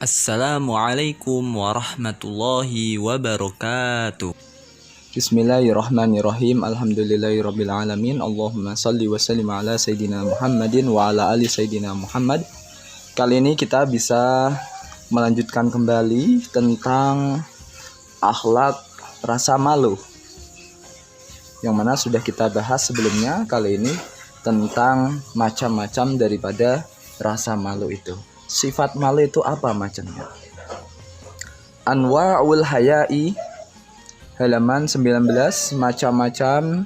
Assalamualaikum warahmatullahi wabarakatuh. Bismillahirrahmanirrahim. Alhamdulillahirabbil alamin. Allahumma shalli wa sallim ala sayidina Muhammadin wa ala ali sayidina Muhammad. Kali ini kita bisa melanjutkan kembali tentang akhlak rasa malu, yang mana sudah kita bahas sebelumnya. Kali ini tentang macam-macam daripada rasa malu itu. Sifat malu itu apa macamnya? Anwa'ul haya'i, halaman 19, macam-macam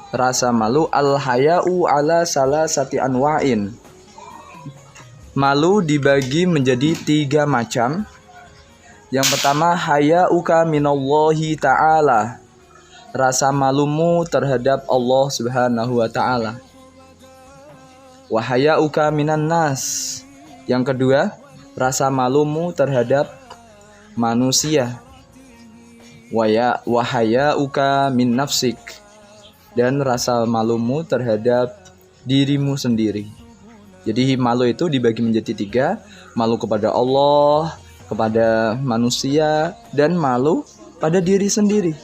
rasa malu. Al-haya'u ala salasati anwa'in. Malu dibagi menjadi 3 macam. Yang pertama, haya'uka minallahi ta'ala, rasa malumu terhadap Allah Subhanahu wa ta'ala. Wa haya'uka minan nas. Yang kedua, rasa malumu terhadap manusia. Wa haya'uka min nafsik, dan rasa malumu terhadap dirimu sendiri. Jadi malu itu dibagi menjadi 3, malu kepada Allah, kepada manusia, dan malu pada diri sendiri.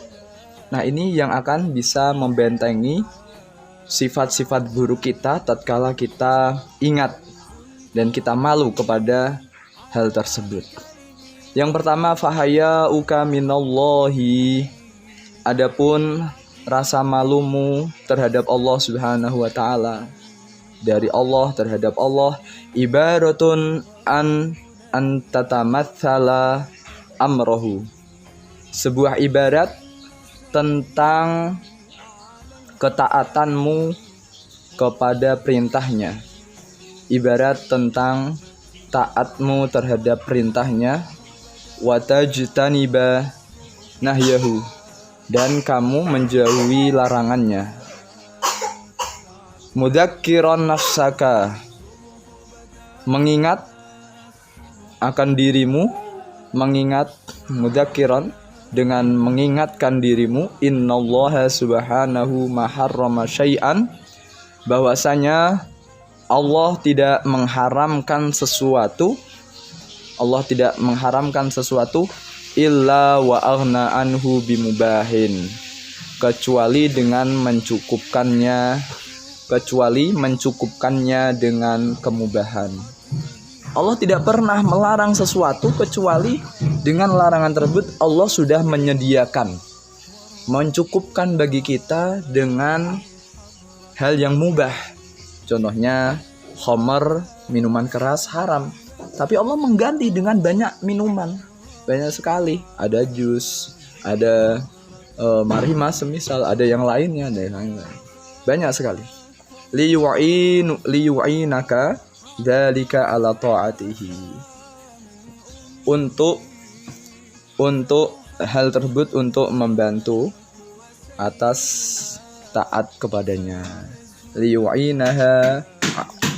Nah, ini yang akan bisa membentengi sifat-sifat buruk kita tatkala kita ingat dan kita malu kepada hal tersebut. Yang pertama, fahaya'uka minallahi. Adapun rasa malumu terhadap Allah Subhanahu wa ta'ala, dari Allah terhadap Allah, ibaratun an tatamatsala amrohu. Sebuah ibarat tentang ketaatanmu kepada perintahnya. Ibarat tentang taatmu terhadap perintahnya. Watajtaniba nahyahu, dan kamu menjauhi larangannya. Mudzakiron nafsaka, mengingat akan dirimu, mengingat mudzakiron, dengan mengingatkan dirimu. Innallaha subhanahu maharrama syai'an, bahwasanya Allah tidak mengharamkan sesuatu. Allah tidak mengharamkan sesuatu illa wa aghna anhu bimubahin, kecuali dengan mencukupkannya dengan kemubahan. Allah tidak pernah melarang sesuatu kecuali dengan larangan tersebut Allah sudah menyediakan, mencukupkan bagi kita dengan hal yang mubah. Contohnya khamar, minuman keras, haram. Tapi Allah mengganti dengan banyak minuman, banyak sekali. Ada jus, ada marhima semisal, ada yang lainnya, ada yang lain. Banyak sekali. Liyu'inaka dzalika ala ta'atihi. Untuk hal tersebut, untuk membantu atas taat kepadanya. Liyu'inaha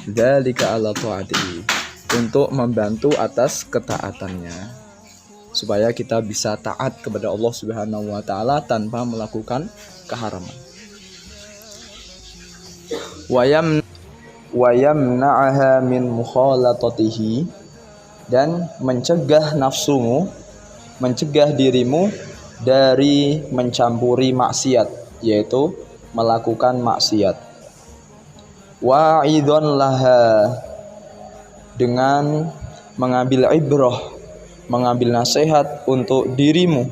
dzalika ala ta'atihi, untuk membantu atas ketaatannya, supaya kita bisa taat kepada Allah Subhanahu wa ta'ala tanpa melakukan keharaman. Wa yamna'aha min mukhalatatihi, dan mencegah nafsumu, mencegah dirimu dari mencampuri maksiat, yaitu melakukan maksiat. Wa'idhon laha, dengan mengambil ibrah, mengambil nasihat untuk dirimu.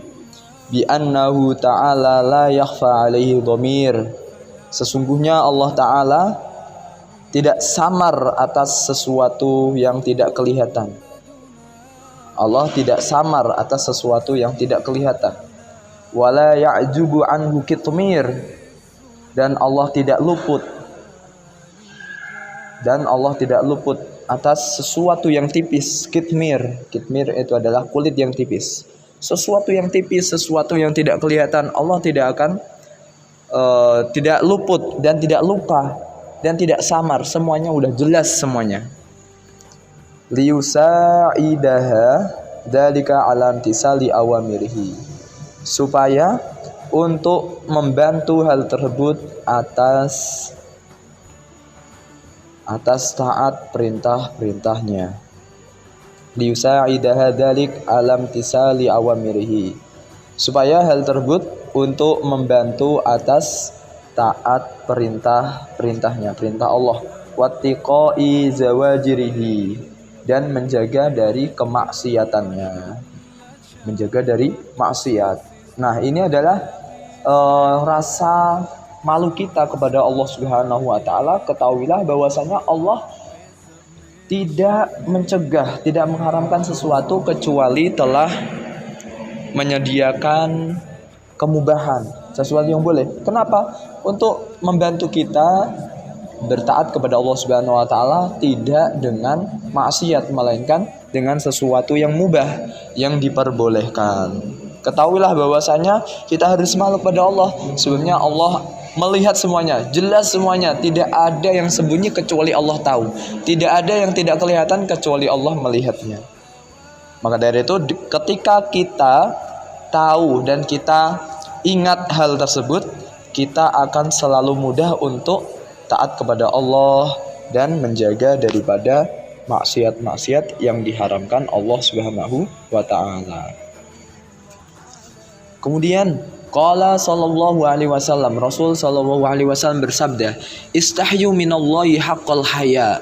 Bi annahu ta'ala la yakhfa alaihi dhamir, sesungguhnya Allah Ta'ala tidak samar atas sesuatu yang tidak kelihatan. Allah tidak samar atas sesuatu yang tidak kelihatan. Wala ya'jubu anhu kitmir, dan Allah tidak luput atas sesuatu yang tipis. Kitmir itu adalah kulit yang tipis. Sesuatu yang tipis, sesuatu yang tidak kelihatan, Allah tidak akan tidak luput dan tidak lupa dan tidak samar. Semuanya udah jelas semuanya. Liyusa'idaha dzalika ala imtisali awamirhi, supaya untuk membantu hal tersebut atas taat perintah-perintahnya. liyusa'idaha dzalik alam tisali awamirihi, supaya hal tersebut untuk membantu atas taat perintah-perintahnya, perintah Allah, wattiqai zawajirihi, dan menjaga dari kemaksiatannya, menjaga dari maksiat. Nah, ini adalah rasa malu kita kepada Allah Subhanahu wa taala. Ketahuilah bahwasanya Allah tidak mencegah, tidak mengharamkan sesuatu kecuali telah menyediakan kemubahan, sesuatu yang boleh. Kenapa? Untuk membantu kita bertaat kepada Allah Subhanahu wa taala, tidak dengan maksiat melainkan dengan sesuatu yang mubah, yang diperbolehkan. Ketahuilah bahwasanya kita harus malu kepada Allah. Sebenarnya Allah melihat semuanya, jelas semuanya, tidak ada yang sembunyi kecuali Allah tahu, tidak ada yang tidak kelihatan kecuali Allah melihatnya. Maka dari itu, ketika kita tahu dan kita ingat hal tersebut, kita akan selalu mudah untuk taat kepada Allah dan menjaga daripada maksiat-maksiat yang diharamkan Allah Subhanahu wa taala. Kemudian qala sallallahu alaihi wasallam, Rasul sallallahu alaihi wasallam bersabda, istahyu minallahi haqqal haya.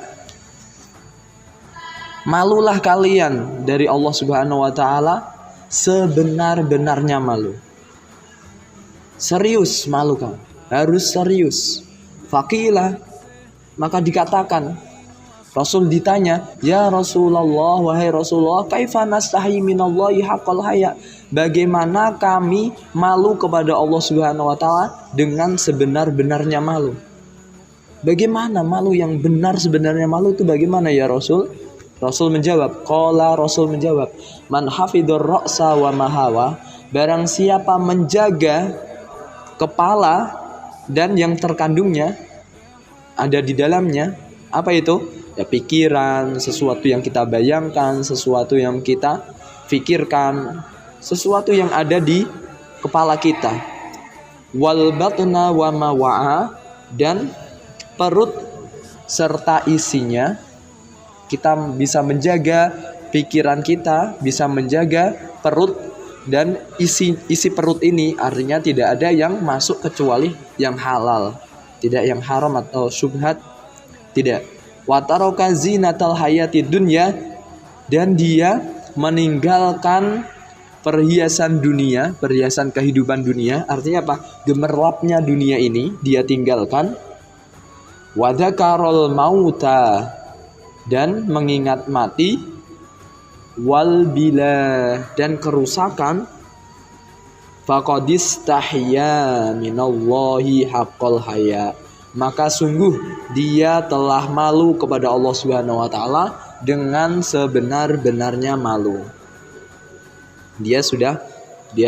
Malulah kalian dari Allah Subhanahu wa taala sebenar-benarnya malu. Serius malu kamu, harus serius. Faqilah, maka dikatakan, Rasul ditanya, ya Rasulullah, wahai Rasulullah, kaifa nastahi minallahi haqqal haya? Bagaimana kami malu kepada Allah Subhanahu wa taala dengan sebenar-benarnya malu? Bagaimana malu yang benar, sebenarnya malu itu bagaimana ya Rasul? Rasul menjawab, Rasul menjawab, man hafidhur ra'sa wa mahawa, barang siapa menjaga kepala dan yang terkandungnya ada di dalamnya, apa itu? Ya, pikiran, sesuatu yang kita bayangkan, sesuatu yang kita fikirkan, sesuatu yang ada di kepala kita. Wal batna wa ma wa'a, dan perut serta isinya. Kita bisa menjaga pikiran kita, bisa menjaga perut, dan isi perut ini artinya tidak ada yang masuk kecuali yang halal, tidak yang haram atau syubhat, tidak. Wa taraka zinatal hayati dunya, dan dia meninggalkan perhiasan dunia, perhiasan kehidupan dunia. Artinya apa? Gemerlapnya dunia ini dia tinggalkan. Wa dzakarul mauta, dan mengingat mati. Wal bila, dan kerusakan. Faqadistahya minallahi haqqal haya, maka sungguh dia telah malu kepada Allah Subhanahu wa taala dengan sebenar-benarnya malu. Dia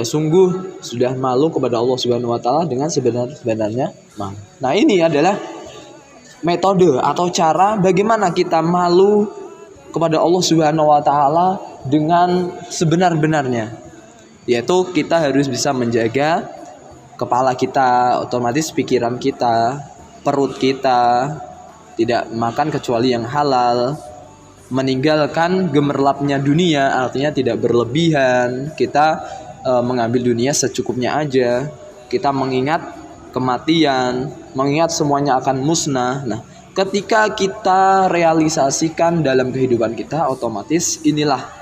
sungguh sudah malu kepada Allah Subhanahu wa taala dengan sebenar-benarnya malu. Nah, ini adalah metode atau cara bagaimana kita malu kepada Allah Subhanahu wa taala dengan sebenar-benarnya, yaitu kita harus bisa menjaga kepala kita, otomatis pikiran kita, perut kita, tidak makan kecuali yang halal, meninggalkan gemerlapnya dunia, artinya tidak berlebihan, kita mengambil dunia secukupnya aja, kita mengingat kematian, mengingat semuanya akan musnah. Nah, ketika kita realisasikan dalam kehidupan kita, otomatis inilah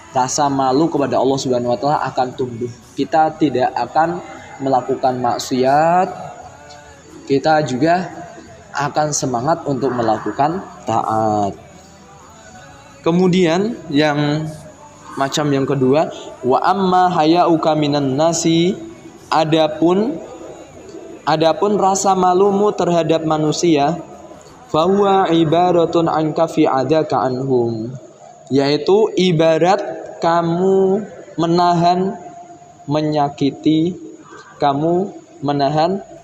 rasa malu kepada Allah Subhanahu wa taala akan tumbuh. Kita tidak akan melakukan maksiat, kita juga akan semangat untuk melakukan taat. Kemudian yang macam yang kedua, wa amma hayauka minan nasi, adapun rasa malumu terhadap manusia, fahuwa ibaratun anka fi adaka anhum, yaitu ibarat kamu menahan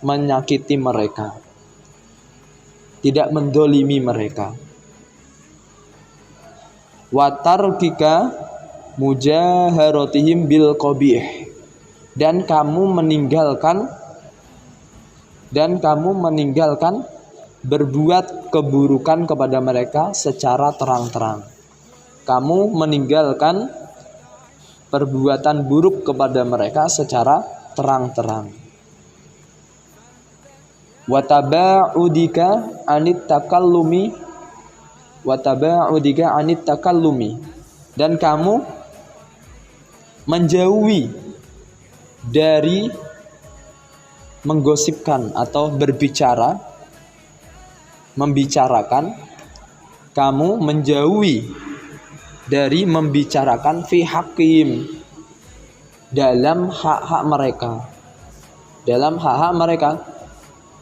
menyakiti mereka, tidak mendolimi mereka. Watarkika mujaharatihim bil qabih, dan kamu meninggalkan berbuat keburukan kepada mereka secara terang-terang. kamu meninggalkan perbuatan buruk kepada mereka secara terang-terang. Wataba'udika anit takallumi, dan kamu menjauhi dari menggosipkan atau membicarakan, kamu menjauhi dari membicarakan fi haqqihim, dalam hak-hak mereka.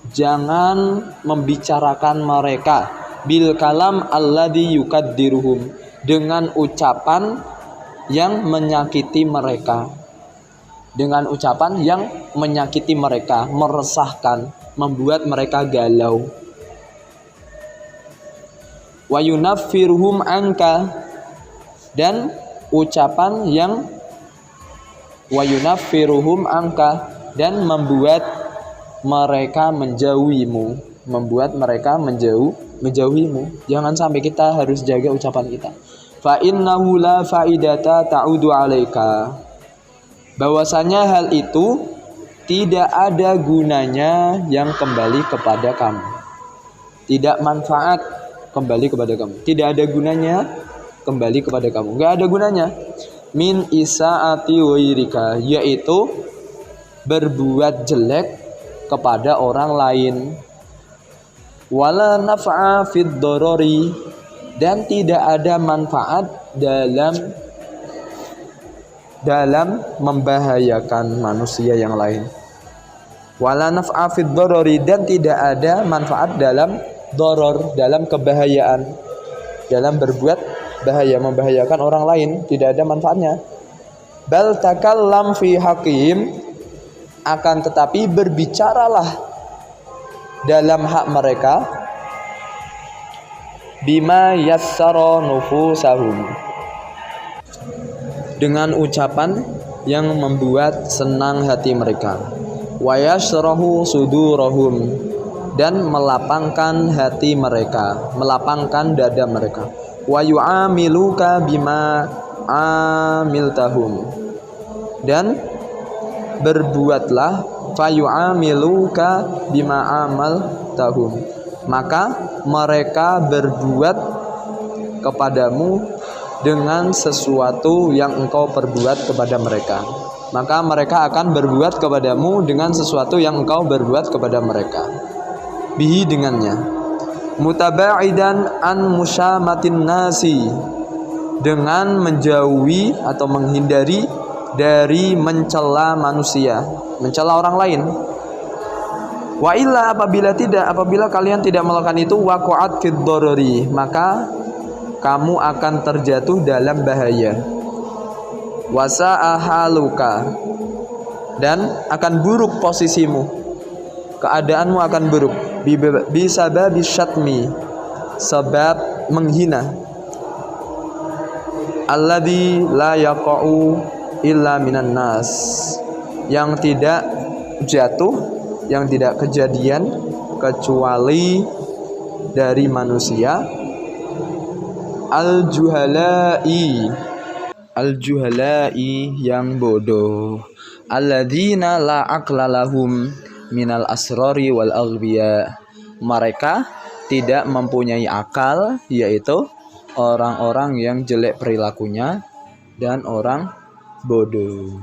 Jangan membicarakan mereka bil kalam alladzi yukaddiruhum, dengan ucapan yang menyakiti mereka, meresahkan, membuat mereka galau. Wa yunaffiruhum anka, dan ucapan yang dan membuat mereka menjauhimu, Jangan sampai kita harus jaga ucapan kita. Fa innahu la faidata ta'udu 'alaika, bahwasanya hal itu tidak ada gunanya yang kembali kepada kamu. Tidak manfaat kembali kepada kamu. Tidak ada gunanya kembali kepada kamu. Enggak ada gunanya. Min isaati wairika, yaitu berbuat jelek kepada orang lain. Wala naf'a fid darari, dan tidak ada manfaat dalam membahayakan manusia yang lain. Wala naf'a fid darari, dan tidak ada manfaat dalam doror, dalam kebahayaan, dalam berbuat bahaya, membahayakan orang lain, tidak ada manfaatnya. Bal takallam fi haqqihim, akan tetapi berbicaralah dalam hak mereka, bima yassara nufusahum, dengan ucapan yang membuat senang hati mereka. Wa yasrahu sudurahum, dan melapangkan hati mereka, melapangkan dada mereka. Wa yu'amiluka bima amiltahum, dan berbuatlah fayu'amiluka bima amaltahum, maka mereka berbuat kepadamu dengan sesuatu yang engkau perbuat kepada mereka. Maka mereka akan berbuat kepadamu dengan sesuatu yang engkau berbuat kepada mereka. Bihi, dengannya. Mutaba'idan an musyamatin nasi, dengan menjauhi atau menghindari dari mencela manusia, mencela orang lain. Wa illa, apabila kalian tidak melakukan itu, waqa'at fid darari, maka kamu akan terjatuh dalam bahaya. Wasa'a haluka, dan akan buruk posisimu, keadaanmu akan buruk. Bisababi syatmi, sebab menghina. Alladzi la yaqa'u illa minan nas, yang tidak jatuh, yang tidak kejadian kecuali dari manusia. Al-juhalai, yang bodoh. Alladzina la aqla lahum minal asrari wal aghbiya, mereka tidak mempunyai akal, yaitu orang-orang yang jelek perilakunya dan orang bodoh.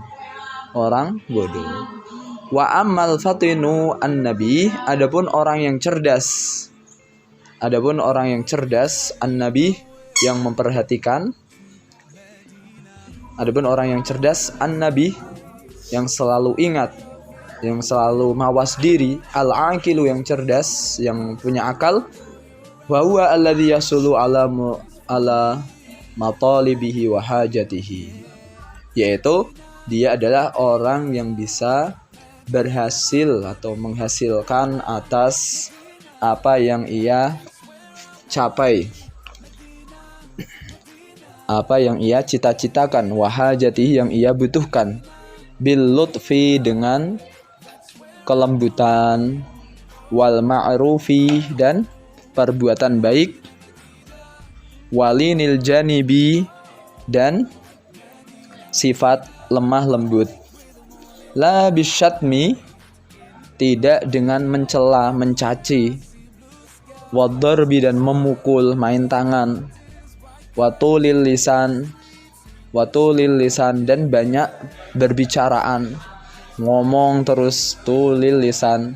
Wa ammal fatinu an-nabi, adapun orang yang cerdas an-nabi, yang memperhatikan. Adapun orang yang cerdas an-nabi, yang selalu ingat, yang selalu mawas diri, al-aqilu, yang cerdas, yang punya akal, wa huwa alladhi yasulu ala matalibihi wa hajatihi, yaitu dia adalah orang yang bisa berhasil atau menghasilkan atas apa yang ia capai, apa yang ia cita-citakan, wa hajatihi, yang ia butuhkan, bil lutfi, dengan kelembutan, wal ma'rufi, dan perbuatan baik, walinil janibi, dan sifat lemah lembut. La bisyatmi, tidak dengan mencela, mencaci. Waddarbi, dan memukul, main tangan. Watulil lisan, dan banyak berbicaraan, ngomong terus. Tulil lisan,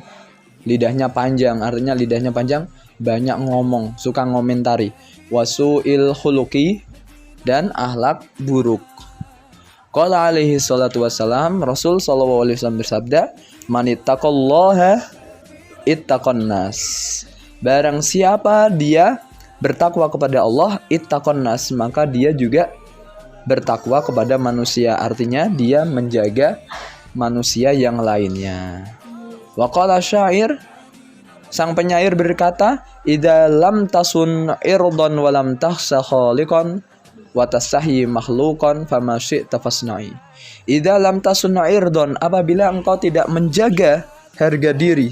lidahnya panjang, artinya lidahnya panjang, banyak ngomong, suka ngomentari. Wasu'il khuluqi, dan akhlak buruk. Qala alaihi salatu wassalam, Rasul sallallahu alaihi wasallam bersabda, manittaqallaha ittaqon nas. Barang siapa dia bertakwa kepada Allah, ittaqon nas, maka dia juga bertakwa kepada manusia. Artinya dia menjaga manusia yang lainnya. Wa qala syair, sang penyair berkata, idza lam tasun irdan wa lam tahsa khaliqan wa tastahi makhluqan fama syi'ta fasna'i. Idza lam tasun irdan, apabila engkau tidak menjaga harga diri,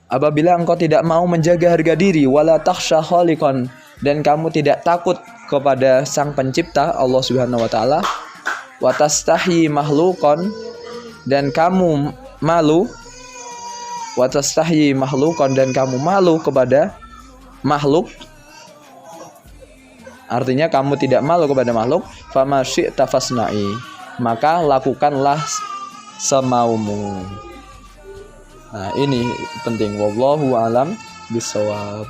apabila engkau tidak mau menjaga harga diri, wala takhsha khaliqan, dan kamu tidak takut kepada sang pencipta Allah Subhanahu wa taala, wa tastahi makhluqan, dan kamu malu, wa tastahi makhluqan, dan kamu malu kepada makhluk, artinya kamu tidak malu kepada makhluk, fama syi'ta fasna'i, maka lakukanlah semaumu. Nah, ini penting. Wallahu a'lam bishawab.